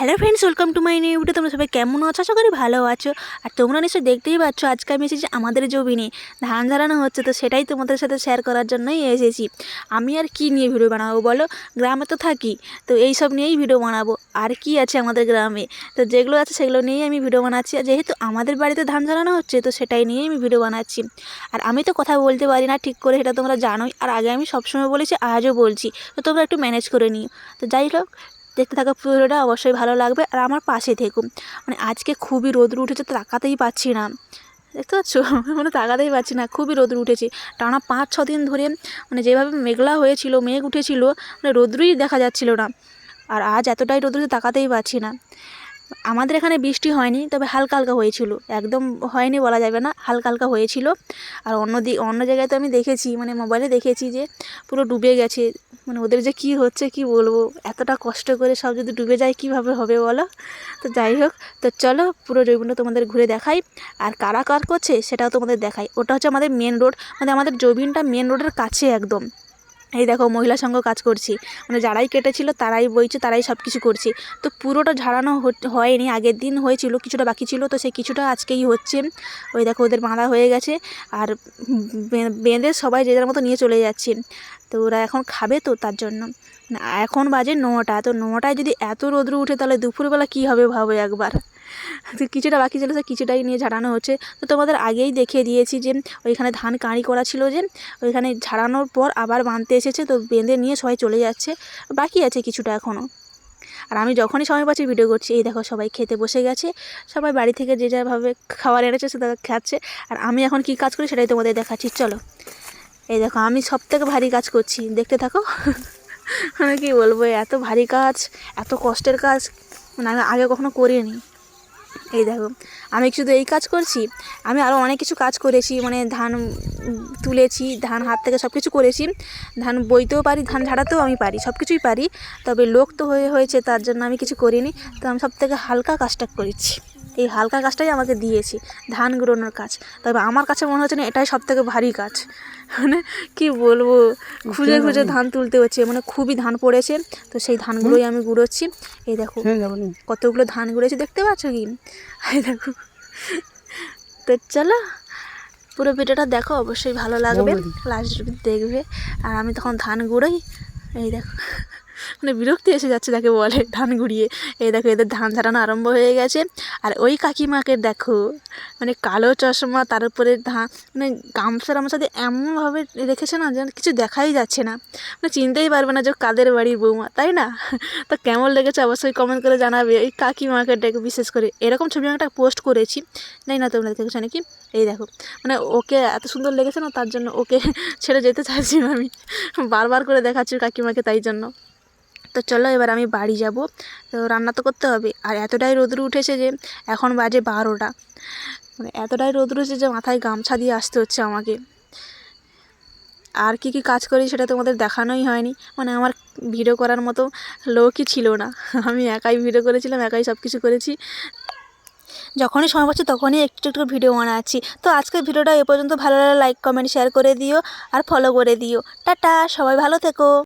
Hello friends, welcome to my new video. তোমরা সবাই কেমন আছো? আশা করি ভালো আছো। আর তোমরা নিশ্চয়ই দেখতেই পাচ্ছ আজকে আমি এসেছি আমাদের জমিনে ধান ঝাড়ানো হচ্ছে, তো সেটাই তোমাদের সাথে শেয়ার করার জন্যই এসেছি। আমি আর কি নিয়ে ভিডিও বানাবো বলো, গ্রামে তো থাকি, তো এই সব নিয়েই ভিডিও বানাবো। আর কি আছে আমাদের গ্রামে, তো যেগুলো আছে সেগুলো নিয়েই আমি ভিডিও বানাচ্ছি। আর যেহেতু আমাদের বাড়িতে ধান ঝাড়ানো হচ্ছে, তো সেটাই নিয়েই আমি ভিডিও বানাচ্ছি। আর আমি তো কথা বলতে পারি না ঠিক করে, সেটা তোমরা জানোই। আর আগে আমি সবসময় বলেছি, আজও বলছি, তো তোমরা একটু ম্যানেজ করে নিও। তো যাই হোক, দেখতে থাকা ভিডিওটা অবশ্যই ভালো লাগবে। আর আমার পাশে থেকো। মানে আজকে খুবই রোদ্র উঠেছে, তো তাকাতেই পাচ্ছি না, দেখতে পাচ্ছ? মানে তাকাতেই পাচ্ছি না, খুবই রোদ্র উঠেছে টানা 5-6 দিন ধরে। মানে যেভাবে মেঘলা হয়েছিল, মেঘ উঠেছিল, মানে রোদ্রই দেখা যাচ্ছিল না। আর আজ এতটাই রোদ্র তাকাতেই পাচ্ছি না। আমাদের এখানে বৃষ্টি হয়নি, তবে হালকা হালকা হয়েছিল, একদম হয়নি বলা যাবে না, হালকা হালকা হয়েছিল। আর অন্য জায়গায় তো আমি দেখেছি, মানে মোবাইলে দেখেছি যে পুরো ডুবে গেছে। মানে ওদের যে কী হচ্ছে কি বলবো, এতটা কষ্ট করে সব যদি ডুবে যায় কীভাবে হবে বলো। তো যাই হোক, তো চলো পুরো জৈবনটা তোমাদের ঘুরে দেখাই। আর কারা কার করছে সেটাও তোমাদের দেখাই। ওটা হচ্ছে আমাদের মেন রোড, মানে আমাদের জৈবিনটা মেন রোডের কাছে একদম। এই দেখো মহিলা সংঘ কাজ করছি, মানে যারাই কেটেছিল তারাই বইছে, তারাই সব কিছু করছে। তো পুরোটা ঝাড়ানো হয়নি, আগের দিন হয়েছিল, কিছুটা বাকি ছিল, তো সেই কিছুটা আজকেই হচ্ছে। ওই দেখো ওদের বাঁধা হয়ে গেছে। আর বেঁধে সবাই যে যার মতো নিয়ে চলে যাচ্ছে। তো ওরা এখন খাবে, তো তার জন্য। এখন বাজে 9টা, তো 9টায় যদি এত রোদ্র উঠে তাহলে দুপুরবেলা কী হবে ভাবে একবার। তো কিছুটা বাকি ছিল, সে কিছুটাই নিয়ে ঝাড়ানো হচ্ছে। তো তোমাদের আগেই দেখিয়ে দিয়েছি যে ওইখানে ধান কাঁড়ি করা ছিল, যে ওইখানে ঝাড়ানোর পর আবার বাঁধতে এসেছে, তো বেঁধে নিয়ে সবাই চলে যাচ্ছে। বাকি আছে কিছুটা এখনও। আর আমি যখনই সময় পাচ্ছি ভিডিও করছি। এই দেখো সবাই খেতে বসে গেছে, সবাই বাড়ি থেকে যে যাভাবে খাবার এনেছে সেটা খাচ্ছে। আর আমি এখন কি কাজ করি সেটাই তোমাদের দেখাচ্ছি, চলো। এই দেখো আমি সবথেকে ভারী কাজ করছি, দেখতে থাকো। আমি কী বলবো, এত ভারী কাজ, এত কষ্টের কাজ, মানে আমি আগে কখনো করিনি। এই দেখো আমি শুধু এই কাজ করছি, আমি আরও অনেক কিছু কাজ করেছি। মানে ধান তুলেছি, ধান হাত থেকে সব কিছু করেছি। ধান বইতেও পারি, ধান ঝাড়াতেও আমি পারি, সব কিছুই পারি। তবে লোক তো হয়েছে, তার জন্য আমি কিছু করিনি। তো আমি সব থেকে হালকা কাজটা করেছি, এই হালকা কাজটাই আমাকে দিয়েছি, ধান গুঁড়োনোর কাজ। তবে আমার কাছে মনে হচ্ছে না এটাই সব থেকে ভারী কাজ। মানে কি বলবো, খুঁজে খুঁজে ধান তুলতে হচ্ছে, মানে খুবই ধান পড়েছে। তো সেই ধানগুলোই আমি গুঁড়োচ্ছি। এই দেখো কতগুলো ধান গুঁড়েছি, দেখতে পাচ্ছ কি? এই দেখো। তো চলো পুরো ভিডিওটা দেখো, অবশ্যই ভালো লাগবে, লাস্ট দেখবে। আর আমি তখন ধান গুঁড়োই। এই দেখো, মানে বিরক্তি এসে যাচ্ছে যাকে বলে ধান গুঁড়িয়ে। এই দেখো এদের ধান ঝাড়ানো আরম্ভ হয়ে গেছে। আর ওই কাকিমাকে দেখো, মানে কালো চশমা, তার উপরে মানে গামছা টামছা দিয়ে এমনভাবে রেখেছে না, যেন কিছু দেখাই যাচ্ছে না, মানে চিনতেই পারবে না যে কাদের বাড়ির বৌমা, তাই না? তো কেমন লেগেছে অবশ্যই কমেন্ট করে জানাবে। এই কাকিমাকে ডেকে বিশেষ করে এরকম ছবি আমি একটা পোস্ট করেছি, জানি না তোমরা দেখেছো নাকি। এই দেখো, মানে ওকে এত সুন্দর লেগেছে না, তার জন্য ওকে ছেড়ে যেতে চাইছি না আমি, বারবার করে দেখাচ্ছি কাকিমাকে, তাই জন্য। তো চলো এবার আমি বাড়ি যাব, তো রান্না তো করতে হবে। আর এতটাই রোদ্র উঠেছে যে এখন বাজে 12টা, মানে এতটাই রোদ্র উঠেছে যে মাথায় গামছা দিয়ে আসতে হচ্ছে আমাকে। আর কি কি কাজ করি সেটা তোমাদের দেখানোই হয়নি, মানে আমার ভিডিও করার মতো লোকই ছিল না। আমি একাই ভিডিও করেছিলাম, একাই সব কিছু করেছি। যখনই সময় পাচ্ছি তখনই একটু একটু ভিডিও বানাচ্ছি। তো আজকের ভিডিওটা এ পর্যন্ত। ভালো লাগলে লাইক কমেন্ট শেয়ার করে দিও, আর ফলো করে দিও। টাটা, সবাই ভালো থেকো।